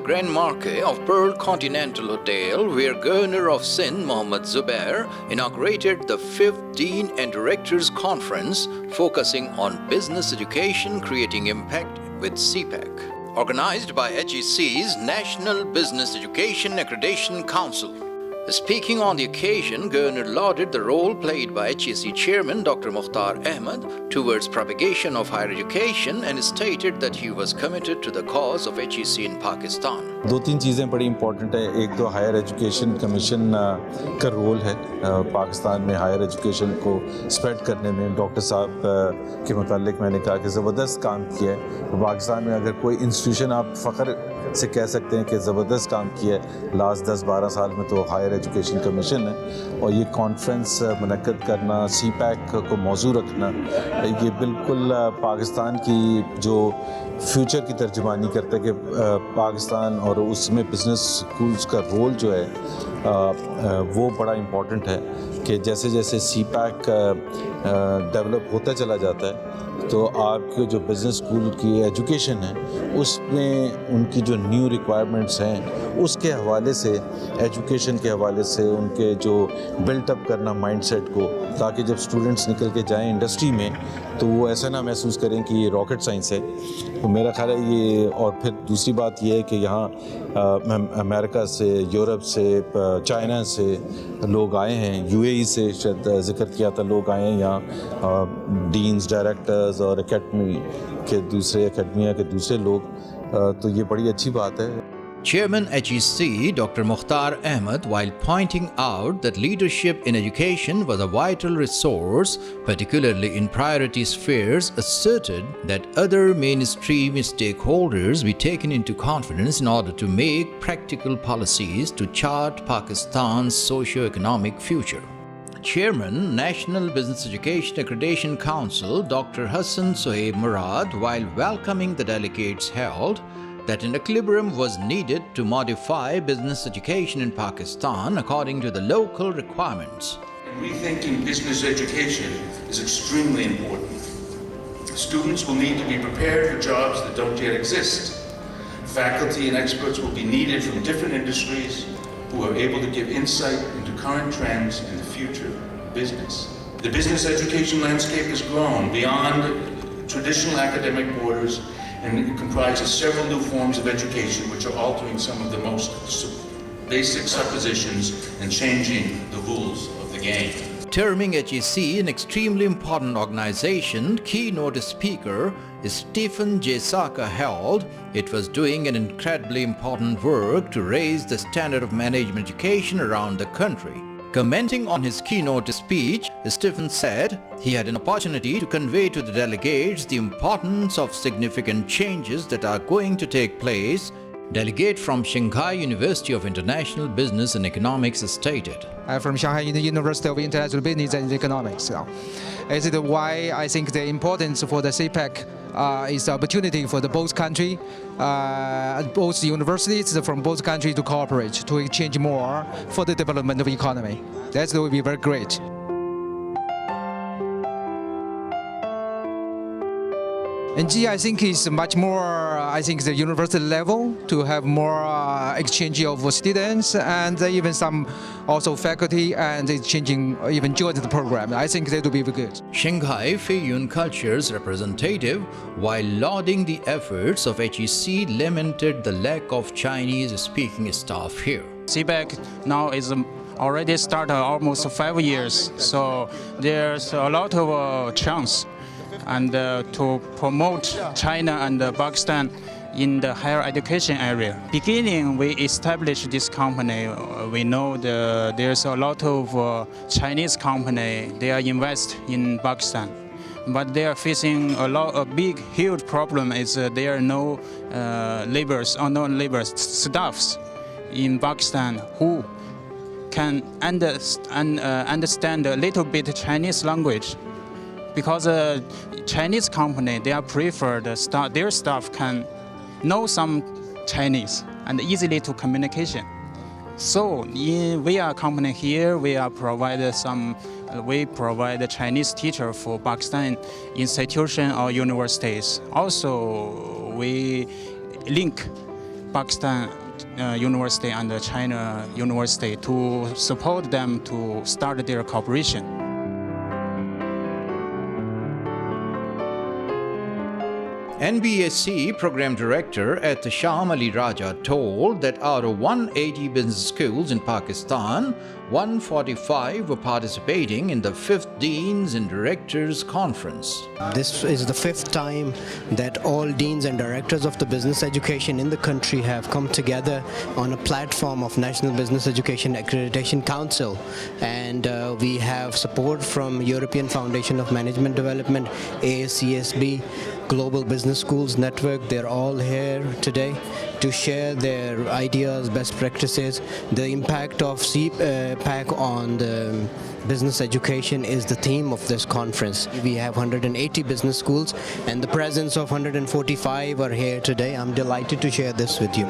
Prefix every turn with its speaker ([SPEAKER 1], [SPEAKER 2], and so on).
[SPEAKER 1] Grand Marquee of Pearl Continental Hotel, where Governor of Sindh Mohammad Zubair inaugurated the 5th Dean and Directors Conference focusing on business education creating impact with CPEC, organized by HEC's National Business Education Accreditation Council. Speaking on the occasion, Governor lauded the role played by HEC Chairman Dr. Mukhtar Ahmed towards propagation of higher education and stated that he was committed to the cause of HEC in Pakistan.
[SPEAKER 2] दो तीन चीज़ें बड़ी important है. एक तो higher education commission का role है पाकिस्तान में हायर एजुकेशन को स्प्रेड करने में. डॉक्टर साहब के मुतालिक मैंने कहा कि ज़बरदस्त काम किया है. पाकिस्तान में अगर कोई इंस्टीट्यूशन आप फ़ख्र से कह सकते हैं कि ज़बरदस्त काम किया है लास्ट 10-12 साल में, तो हायर एजुकेशन कमीशन है. और ये कॉन्फ्रेंस मुनक्कद करना, CPEC को मौजू रखना, ये बिल्कुल पाकिस्तान की जो फ्यूचर की तर्जुमानी करता है कि पाकिस्तान और उसमें बिज़नेस स्कूल्स का रोल जो है वो बड़ा इम्पॉर्टेंट है कि जैसे जैसे CPEC डेवलप होता चला जाता है तो आपके जो बिज़नेस स्कूल की एजुकेशन है उसमें उनकी जो न्यू रिक्वायरमेंट्स हैं उसके हवाले से, एजुकेशन के हवाले से उनके जो बिल्टअप करना माइंडसेट को, ताकि जब स्टूडेंट्स निकल के जाएं इंडस्ट्री में तो वो ऐसा ना महसूस करें कि ये रॉकेट साइंस है. तो मेरा ख्याल है ये. और फिर दूसरी बात ये है कि यहाँ अमेरिका से, यूरोप से, चाइना से लोग आए हैं, UAE से शायद जिक्र किया था, लोग आए हैं यहाँ, डीन्स, डायरेक्टर्स और एकेडमिया के दूसरे लोग. तो ये बड़ी अच्छी बात है.
[SPEAKER 1] Chairman HEC Dr. Mukhtar Ahmed, while pointing out that leadership in education was a vital resource, particularly in priority spheres, asserted that other mainstream stakeholders be taken into confidence in order to make practical policies to chart Pakistan's socio-economic future. Chairman, National Business Education Accreditation Council Dr. Hassan Sohaib Murad, while welcoming the delegates, held that an equilibrium was needed to modify business education in Pakistan according to the local requirements.
[SPEAKER 3] Rethinking business education is extremely important. Students will need to be prepared for jobs that don't yet exist. Faculty and experts will be needed from different industries who are able to give insight into current trends in the future of business. The business education landscape has grown beyond traditional academic borders, and it comprises several new forms of education which are altering some of the most basic suppositions and changing the rules of the game.
[SPEAKER 1] Terming HEC an extremely important organization, keynote speaker Stephen J. Saka held it was doing an incredibly important work to raise the standard of management education around the country. Commenting on his keynote speech, Stephen said he had an opportunity to convey to the delegates the importance of significant changes that are going to take place. Delegate from Shanghai University of International Business and Economics stated.
[SPEAKER 4] I'm from Shanghai University of International Business and Economics. This is why I think the importance for the CPEC is the opportunity for the both country, both universities from both countries to cooperate, to exchange more for the development of economy. That will be very great. And I think it's much more, the university level to have more exchange of students and even some also faculty and exchanging even join the program. I think that will be very good.
[SPEAKER 1] Shanghai Feiyun Culture's representative, while lauding the efforts of HEC, lamented the lack of Chinese-speaking staff here.
[SPEAKER 5] CPEC now is already started almost 5 years, so there's a lot of chance and to promote China and Pakistan in the higher education area. Beginning, we established this company. We know there's a lot of Chinese company. They are invest in Pakistan, but they are facing a big, huge problem. Is there are no staffs in Pakistan who can understand a little bit Chinese language. Because Chinese company, they are preferred, their staff can know some Chinese and easily to communication. So we are company here, we provide a Chinese teacher for Pakistan institution or universities. Also, we link Pakistan University and the China University to support them to start their cooperation.
[SPEAKER 1] NBEAC Program Director at Sham Ali Raja told that out of 180 business schools in Pakistan, 145 were participating in the 5th Deans and Directors Conference.
[SPEAKER 6] This is the 5th time that all deans and directors of the business education in the country have come together on a platform of National Business Education Accreditation Council, and we have support from European Foundation of Management Development, ASCSB, Global Business Schools Network. They're all here today to share their ideas, best practices. The impact of CPEC on the business education is the theme of this conference. We have 180 business schools and the presence of 145 are here today. I'm delighted to share this with you.